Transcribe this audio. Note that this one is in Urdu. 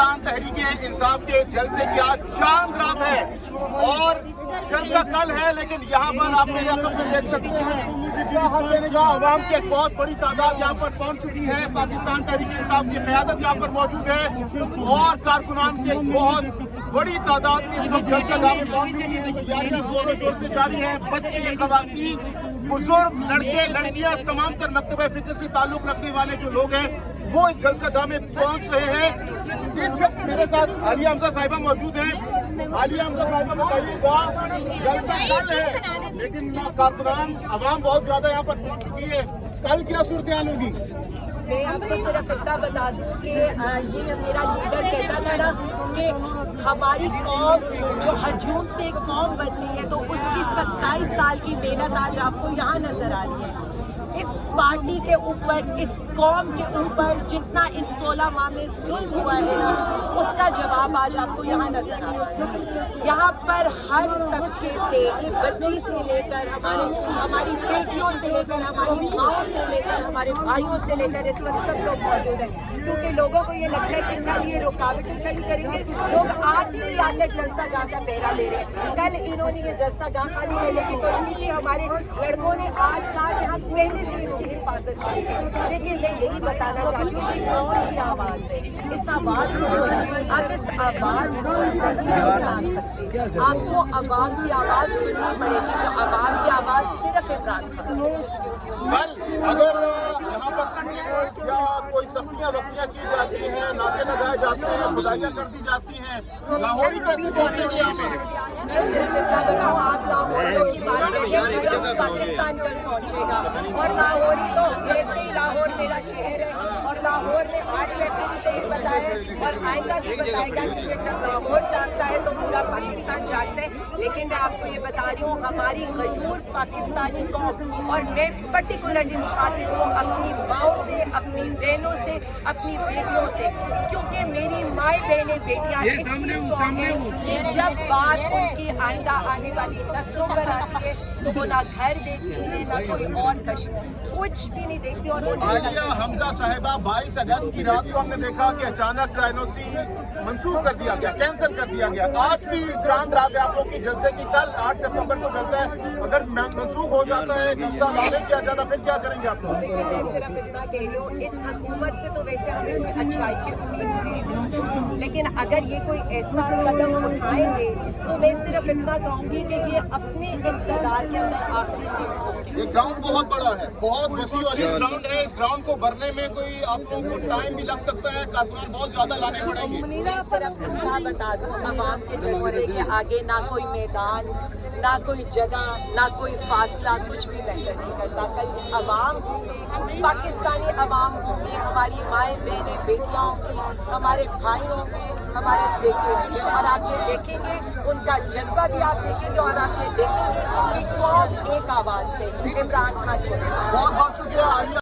پاکستان تحریک انصاف کے جلسے کی آج چاند رات ہے اور جلسہ کل ہے، لیکن یہاں پر آپ میرے رقم میں دیکھ سکتے ہیں حق دینے کا عوام کی ایک بہت بڑی تعداد یہاں پر پہنچ چکی ہے۔ پاکستان تحریک انصاف کی قیادت یہاں پر موجود ہے اور کارکنان کی ایک بہت بڑی تعداد اس وقت جلسہ گاہ میں پہنچ چکی ہے۔ تیاریاں زور و شور سے جاری ہیں، بچے، خواتین، بزرگ، لڑکے، لڑکیاں، تمام تر مکتبہ فکر سے تعلق رکھنے والے جو لوگ ہیں وہ اس جلسہ گاہ میں پہنچ رہے ہیں۔ اس وقت میرے ساتھ عالیہ حمزہ صاحبہ موجود ہیں۔ عالیہ حمزہ صاحبہ بتائیے گا، جلسہ کل ہے لیکن کارکنان عوام بہت زیادہ یہاں پر پہنچ چکی ہے، کل کیا صورتحال ہوگی؟ میں آپ کو صرف اتنا بتا دوں کہ یہ میرا لیڈر کہتا تھا نا کہ ہماری قوم جو ہجوم سے ایک قوم بنتی ہے تو اس کی 27 سال کی محنت آج آپ کو یہاں نظر آ رہی ہے۔ اس پارٹی کے اوپر، اس قوم کے اوپر جتنا ان 16 ماہ میں ظلم ہوا ہے نا، اس کا جواب آج آپ کو یہاں نظر آ رہا ہے۔ یہاں پر ہر طبقے سے، ایک بچی سے لے کر ہماری بیٹیوں سے لے کر ہماری ماؤں سے لے کر ہمارے بھائیوں سے لے کر اس وقت سب لوگ موجود ہیں، کیونکہ لوگوں کو یہ لگتا ہے کہ کل یہ رکاوٹیں کھڑی کریں گے۔ لوگ آج سے آ کر جلسہ گاہ کا پہرا دے رہے ہیں۔ کل انہوں نے یہ جلسہ گاہ خالی کرنے کی کوشش کی تھی، ہمارے لڑکوں نے آج کہا کہ ہم پہلے سے اس کی حفاظت کریں گے۔ لیکن میں یہی بتانا چاہتی ہوں کہ کون کی آواز ہے، اس آواز کو آپ اس آواز کو نہیں سن سکتے، آپ کو عوام کی آواز سننی پڑے گی، جو عوام کی آواز صرف عمران خان ہے۔ کل اگر یہاں پر کنٹینرز یا کوئی سختیاں وقتیاں کی جاتی ہیں، ناکے لگائے جاتے ہیں، کھدائیاں کر دی جاتی ہیں، لاہوری کیسے پہنچے گی یہاں پہ؟ میں صرف اتنا بتاؤں، آپ لاہور کی بات کریں پاکستان پر پہنچے گا، اور لاہوری تو ویسے ہی لاہور میرا شہر ہے اور لاہور نے آج ویسے بھی صحیح بتایا اور آئندہ بھی بتائے گا کہ جب لاہور جاگتا ہے تو پورا پاکستان جاگتا ہے۔ لیکن میں آپ کو یہ بتا رہی ہوں، ہماری غیور پاکستانی قوم، اور میں پرٹیکولرلی مخاطب ہوں اپنی ماؤں سے، اپنی بہنوں سے، اپنی بیٹیوں سے، کیونکہ میری مائیں بہنیں بیٹیاں کہ جب بات ان کی آئندہ آنے والی نسلوں پر آتی ہے تو وہ نہ گھر دیکھتی ہیں، نہ کوئی اور کچھ بھی نہیں دیکھتی۔ اور عالیہ حمزہ صاحبہ، 22 اگست کی رات کو ہم نے دیکھا کہ اچانک NOC منسوخ کر دیا گیا، کینسل کر دیا گیا۔ آج بھی چاند رات ہے آپ لوگ کی جلسے کی، کل 8 ستمبر کو جلسہ ہے، اگر منسوخ ہو جاتا ہے، جلسہ لازم کیا جاتا، پھر کیا کریں گے آپ لوگ؟ میں صرف اتنا کہہ رہی ہوں، اس حکومت سے تو ویسے ہمیں کوئی اچھائی کی امید نہیں، لیکن اگر یہ کوئی ایسا قدم اٹھائیں گے تو میں صرف اتنا کہوں گی کہ یہ اپنے اقتدار کے اندر آخری دن، یہ گراؤنڈ بہت بڑا ہے، بہت وسیع اور گراؤنڈ ہے، اس گراؤنڈ کو بھرنے میں کوئی آپ لوگوں کو ٹائم بھی لگ سکتا ہے، کارکنان بہت زیادہ لانے پڑیں گے۔ میں صرف اتنا بتا دوں، عوام کے جلسے کے آگے نہ کوئی میدان، نہ کوئی جگہ، نہ کوئی فاصلہ کچھ بھی میٹر نہیں کرتا۔ کل عوام ہوں گے، پاکستانی عوام ہوں گے، ہماری مائیں بہنیں بیٹیاں ہوں گی، ہمارے بھائی ہوں گے، ہمارے بیٹے ہوں گے، اور آپ یہ دیکھیں گے ان کا جذبہ بھی آپ دیکھیں گے، اور آپ یہ دیکھیں گے کہ کون ایک آواز ہے، عمران خان کو۔ بہت بہت شکریہ عالیہ۔